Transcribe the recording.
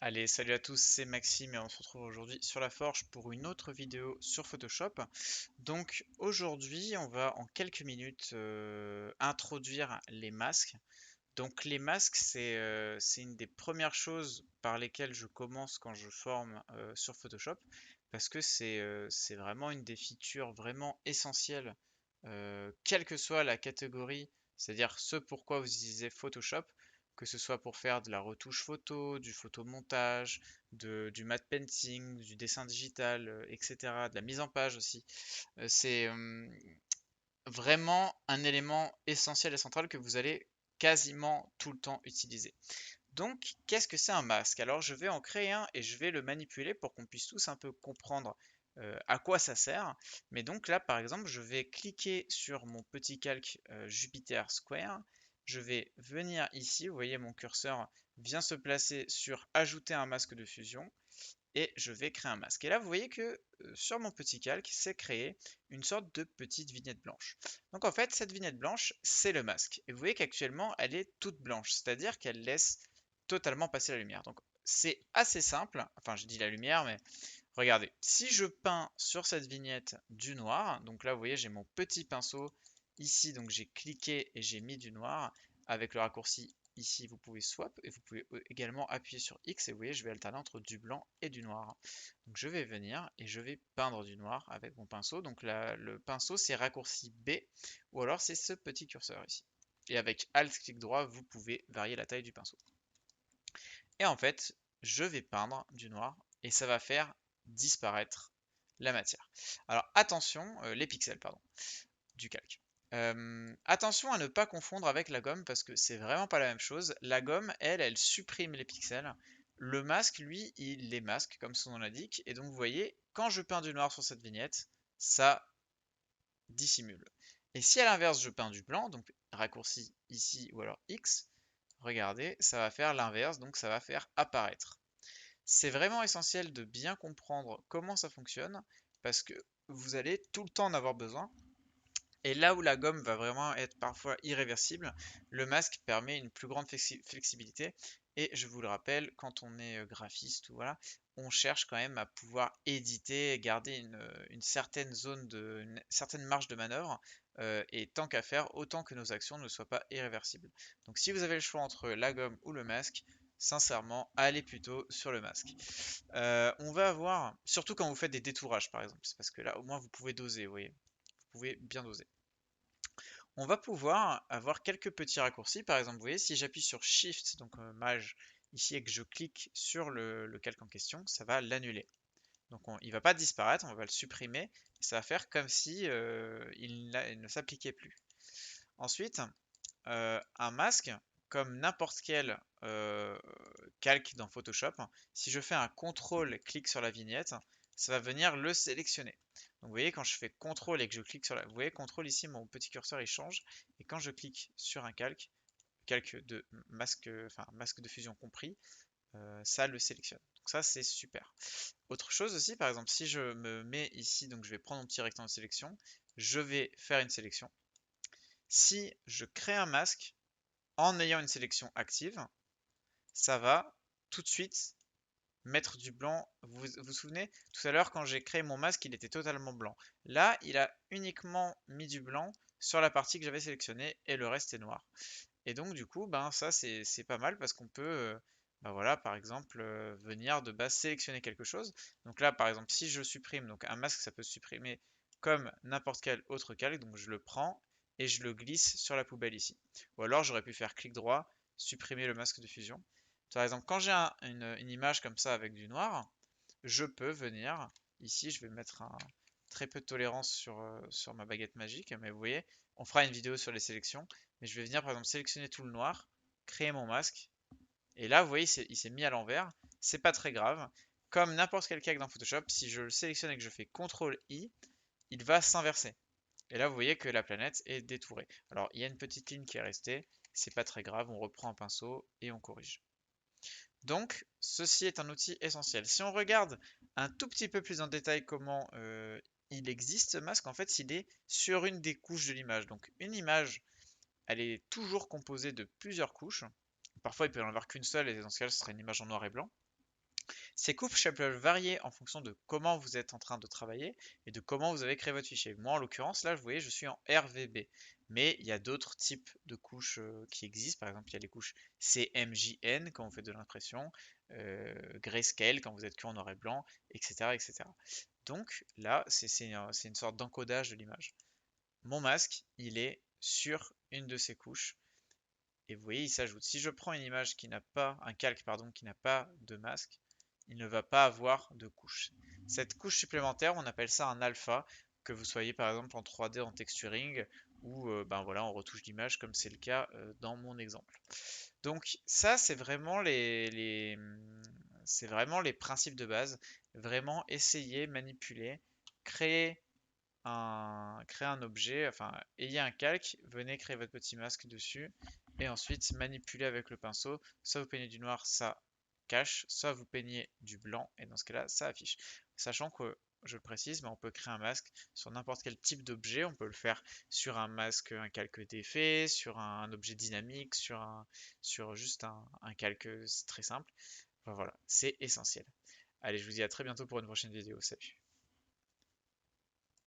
Allez, salut à tous, c'est Maxime et on se retrouve aujourd'hui sur la Forge pour une autre vidéo sur Photoshop. Donc aujourd'hui, on va en quelques minutes introduire les masques. Donc les masques, c'est une des premières choses par lesquelles je commence quand je forme sur Photoshop parce que c'est vraiment une des features vraiment essentielles, quelle que soit la catégorie, c'est-à-dire ce pourquoi vous utilisez Photoshop, que ce soit pour faire de la retouche photo, du photomontage, du matte painting, du dessin digital, etc., de la mise en page aussi. C'est vraiment un élément essentiel et central que vous allez quasiment tout le temps utiliser. Donc, qu'est-ce que c'est un masque? Alors, je vais en créer un et je vais le manipuler pour qu'on puisse tous un peu comprendre à quoi ça sert. Mais donc là, par exemple, je vais cliquer sur mon petit calque Jupiter Square. Je vais venir ici, vous voyez mon curseur vient se placer sur ajouter un masque de fusion et je vais créer un masque. Et là, vous voyez que sur mon petit calque, c'est créé une sorte de petite vignette blanche. Donc en fait, cette vignette blanche, c'est le masque. Et vous voyez qu'actuellement, elle est toute blanche, c'est-à-dire qu'elle laisse totalement passer la lumière. Donc c'est assez simple, enfin je dis la lumière, mais regardez, si je peins sur cette vignette du noir, donc là vous voyez j'ai mon petit pinceau ici, donc j'ai cliqué et j'ai mis du noir avec le raccourci ici, vous pouvez swap et vous pouvez également appuyer sur X et vous voyez je vais alterner entre du blanc et du noir. Donc je vais venir et je vais peindre du noir avec mon pinceau. Donc là, le pinceau c'est raccourci B ou alors c'est ce petit curseur ici. Et avec Alt clic droit, vous pouvez varier la taille du pinceau. Et en fait, je vais peindre du noir et ça va faire disparaître la matière. Alors attention, les pixels, pardon, du calque. Attention à ne pas confondre avec la gomme parce que c'est vraiment pas la même chose. La gomme, elle supprime les pixels. Le masque, lui, il les masque, comme son nom l'indique. Et donc, vous voyez, quand je peins du noir sur cette vignette, ça dissimule. Et si à l'inverse, je peins du blanc, donc raccourci ici ou alors X, regardez, ça va faire l'inverse, donc ça va faire apparaître. C'est vraiment essentiel de bien comprendre comment ça fonctionne parce que vous allez tout le temps en avoir besoin. Et là où la gomme va vraiment être parfois irréversible, le masque permet une plus grande flexibilité. Et je vous le rappelle, quand on est graphiste, voilà, on cherche quand même à pouvoir éditer et garder une certaine une certaine marge de manœuvre. Et tant qu'à faire, autant que nos actions ne soient pas irréversibles. Donc si vous avez le choix entre la gomme ou le masque, sincèrement, allez plutôt sur le masque. On va avoir, surtout quand vous faites des détourages par exemple, c'est parce que là au moins vous pouvez doser, vous voyez, vous pouvez bien doser. On va pouvoir avoir quelques petits raccourcis. Par exemple, vous voyez, si j'appuie sur Shift, donc Maj, ici, et que je clique sur le calque en question, ça va l'annuler. Donc il ne va pas disparaître, on va le supprimer. Et ça va faire comme si il ne s'appliquait plus. Ensuite, un masque, comme n'importe quel calque dans Photoshop, si je fais un CTRL, clic sur la vignette, ça va venir le sélectionner. Donc vous voyez, quand je fais CTRL et que je clique sur la... Vous voyez, CTRL ici, mon petit curseur il change. Et quand je clique sur un calque, calque de masque, enfin masque de fusion compris, ça le sélectionne. Donc ça, c'est super. Autre chose aussi, par exemple, si je me mets ici, donc je vais prendre mon petit rectangle de sélection, je vais faire une sélection. Si je crée un masque en ayant une sélection active, ça va tout de suite mettre du blanc. Vous vous souvenez, tout à l'heure, quand j'ai créé mon masque, il était totalement blanc. Là, il a uniquement mis du blanc sur la partie que j'avais sélectionnée et le reste est noir. Et donc, du coup, ben, ça, c'est pas mal parce qu'on peut, ben voilà, par exemple, venir de base sélectionner quelque chose. Donc là, par exemple, si je supprime, donc un masque, ça peut se supprimer comme n'importe quel autre calque. Donc, je le prends et je le glisse sur la poubelle ici. Ou alors, j'aurais pu faire clic droit, supprimer le masque de fusion. Par exemple, quand j'ai une image comme ça avec du noir, je peux venir, ici je vais mettre très peu de tolérance sur ma baguette magique, mais vous voyez, on fera une vidéo sur les sélections, mais je vais venir par exemple sélectionner tout le noir, créer mon masque, et là vous voyez il s'est mis à l'envers, c'est pas très grave, comme n'importe quel calque dans Photoshop, si je le sélectionne et que je fais CTRL I, il va s'inverser. Et là vous voyez que la planète est détourée. Alors il y a une petite ligne qui est restée, c'est pas très grave, on reprend un pinceau et on corrige. Donc, ceci est un outil essentiel. Si on regarde un tout petit peu plus en détail comment il existe ce masque, en fait, il est sur une des couches de l'image. Donc, une image, elle est toujours composée de plusieurs couches. Parfois, il peut y en avoir qu'une seule, et dans ce cas, ce serait une image en noir et blanc. Ces couches peuvent varier en fonction de comment vous êtes en train de travailler et de comment vous avez créé votre fichier. Moi, en l'occurrence, là, vous voyez, je suis en RVB. Mais il y a d'autres types de couches qui existent. Par exemple, il y a les couches CMJN quand vous faites de l'impression, Grayscale quand vous êtes que en noir et blanc, etc. etc. Donc là, c'est une sorte d'encodage de l'image. Mon masque, il est sur une de ces couches. Et vous voyez, il s'ajoute. Si je prends une image qui n'a pas, un calque, pardon, qui n'a pas de masque, il ne va pas avoir de couche. Cette couche supplémentaire, on appelle ça un alpha, que vous soyez par exemple en 3D en texturing ou ben voilà, en retouche d'image comme c'est le cas dans mon exemple. Donc ça, c'est vraiment les principes de base. Vraiment essayer, manipuler, créer créer un objet, enfin, ayez un calque, venez créer votre petit masque dessus, et ensuite manipuler avec le pinceau. Soit vous peignez du noir, ça cache, soit vous peignez du blanc, et dans ce cas-là, ça affiche. Sachant que, je le précise, mais on peut créer un masque sur n'importe quel type d'objet. On peut le faire sur un masque, un calque d'effet, sur un objet dynamique, sur juste un calque très simple. Enfin, voilà, c'est essentiel. Allez, je vous dis à très bientôt pour une prochaine vidéo. Salut!